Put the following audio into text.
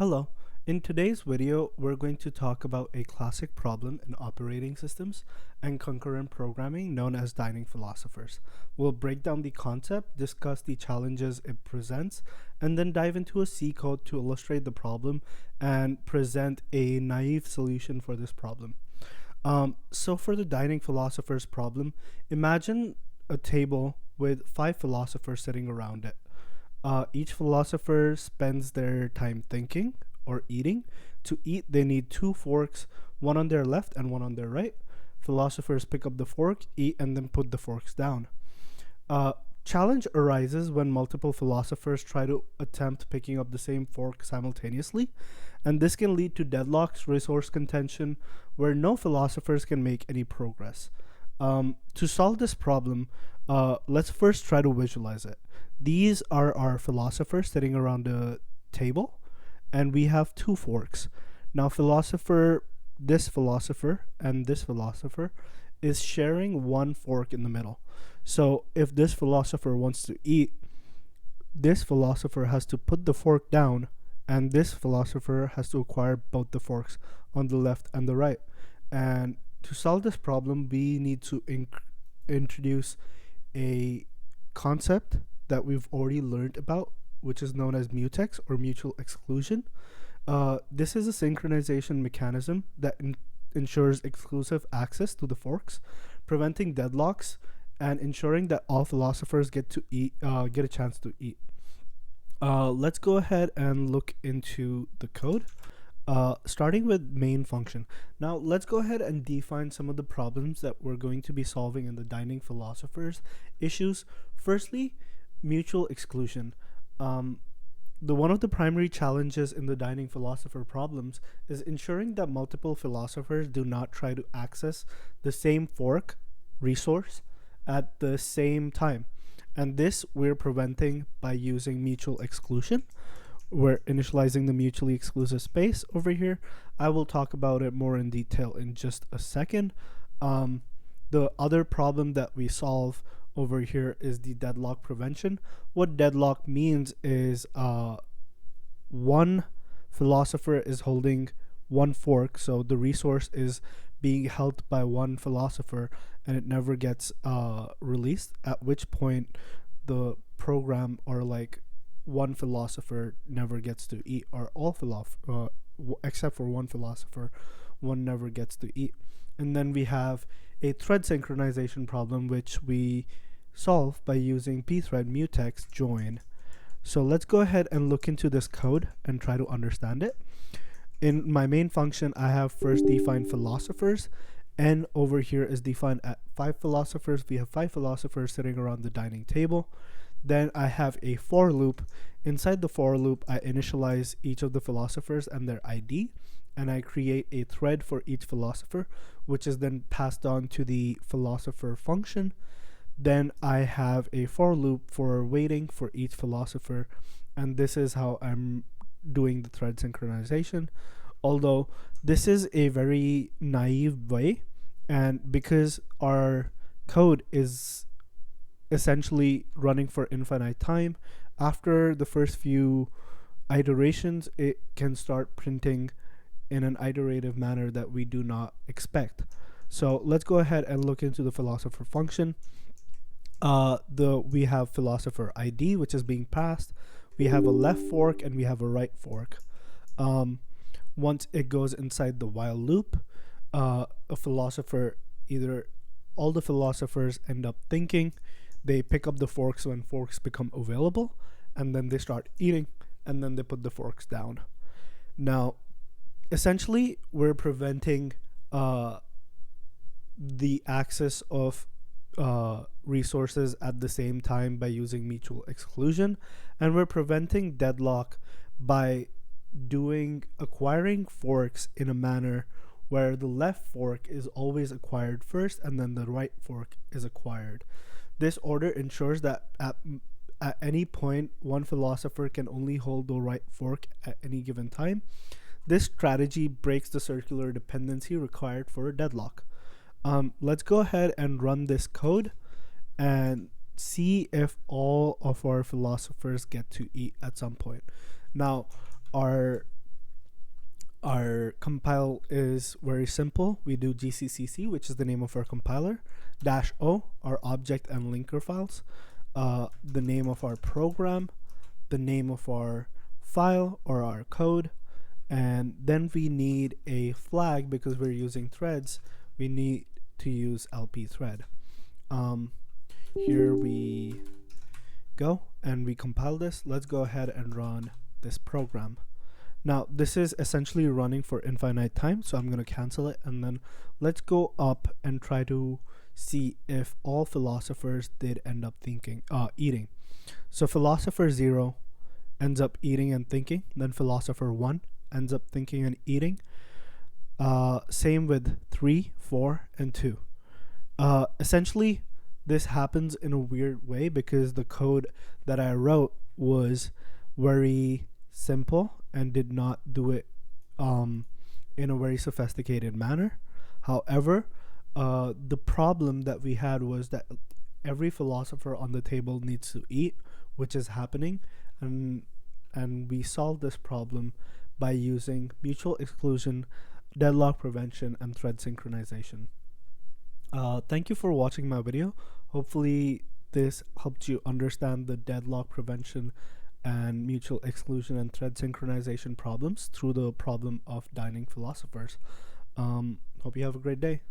Hello. In today's video, we're going to talk about a classic problem in operating systems and concurrent programming known as dining philosophers. We'll break down the concept, discuss the challenges it presents, and then dive into a C code to illustrate the problem and present a naive solution for this problem. So for the dining philosophers problem, imagine a table with 5 philosophers sitting around it. Each philosopher spends their time thinking or eating. To eat, they need 2 forks, one on their left and one on their right. Philosophers pick up the fork, eat, and then put the forks down. Challenge arises when multiple philosophers try to attempt picking up the same fork simultaneously, and this can lead to deadlocks, resource contention, where no philosophers can make any progress. To solve this problem, let's first try to visualize it. These are our philosophers sitting around the table, and we have 2 forks. Now, this philosopher, and this philosopher is sharing 1 fork in the middle. So, if this philosopher wants to eat, this philosopher has to put the fork down, and this philosopher has to acquire both the forks on the left and the right. And to solve this problem, we need to introduce a concept that we've already learned about, which is known as mutex or mutual exclusion. This is a synchronization mechanism that ensures exclusive access to the forks, preventing deadlocks and ensuring that all philosophers get a chance to eat. Let's go ahead and look into the code. Starting with main function. Now let's go ahead and define some of the problems that we're going to be solving in the dining philosophers issues. Firstly, mutual exclusion. One of the primary challenges in the dining philosopher problems is ensuring that multiple philosophers do not try to access the same fork resource at the same time. And this we're preventing by using mutual exclusion. We're initializing the mutually exclusive space over here. I will talk about it more in detail in just a second. The other problem that we solve over here is the deadlock prevention. What deadlock means is one philosopher is holding 1 fork, so the resource is being held by one philosopher and it never gets released, at which point the program or one philosopher never gets to eat, or except for one philosopher, one never gets to eat. And then we have a thread synchronization problem, which we solve by using pthread mutex join. So let's go ahead and look into this code and try to understand it. In my main function, I have first defined philosophers. N over here is defined at 5 philosophers. We have 5 philosophers sitting around the dining table. Then I have a for loop. Inside the for loop, I initialize each of the philosophers and their ID, and I create a thread for each philosopher, which is then passed on to the philosopher function. Then I have a for loop for waiting for each philosopher, and this is how I'm doing the thread synchronization. Although this is a very naive way, and because our code is essentially running for infinite time, after the first few iterations it can start printing in an iterative manner that we do not expect. So let's go ahead and look into the philosopher function. We have philosopher ID, which is being passed. We have a left fork and we have a right fork. Once it goes inside the while loop, all the philosophers end up thinking. They pick up the forks when forks become available, and then they start eating, and then they put the forks down. Now, essentially, we're preventing the access of resources at the same time by using mutual exclusion, and we're preventing deadlock by acquiring forks in a manner where the left fork is always acquired first and then the right fork is acquired. This order ensures that at any point, one philosopher can only hold the right fork at any given time. This strategy breaks the circular dependency required for a deadlock. Let's go ahead and run this code and see if all of our philosophers get to eat at some point. Now, our Our compile is very simple. We do gccc, which is the name of our compiler, -o, our object and linker files, the name of our program, the name of our file or our code, and then we need a flag because we're using threads. We need to use lp thread. Here we go, and we compile this. Let's go ahead and run this program. Now this is essentially running for infinite time, so I'm going to cancel it, and then let's go up and try to see if all philosophers did end up eating. So philosopher 0 ends up eating and thinking, then philosopher 1 ends up thinking and eating. Same with 3, 4, and 2. Essentially this happens in a weird way because the code that I wrote was very simple and did not do it in a very sophisticated manner. However, the problem that we had was that every philosopher on the table needs to eat, which is happening, and we solved this problem by using mutual exclusion, deadlock prevention, and thread synchronization. Thank you for watching my video. Hopefully this helped you understand the deadlock prevention and mutual exclusion and thread synchronization problems through the problem of dining philosophers. Hope you have a great day.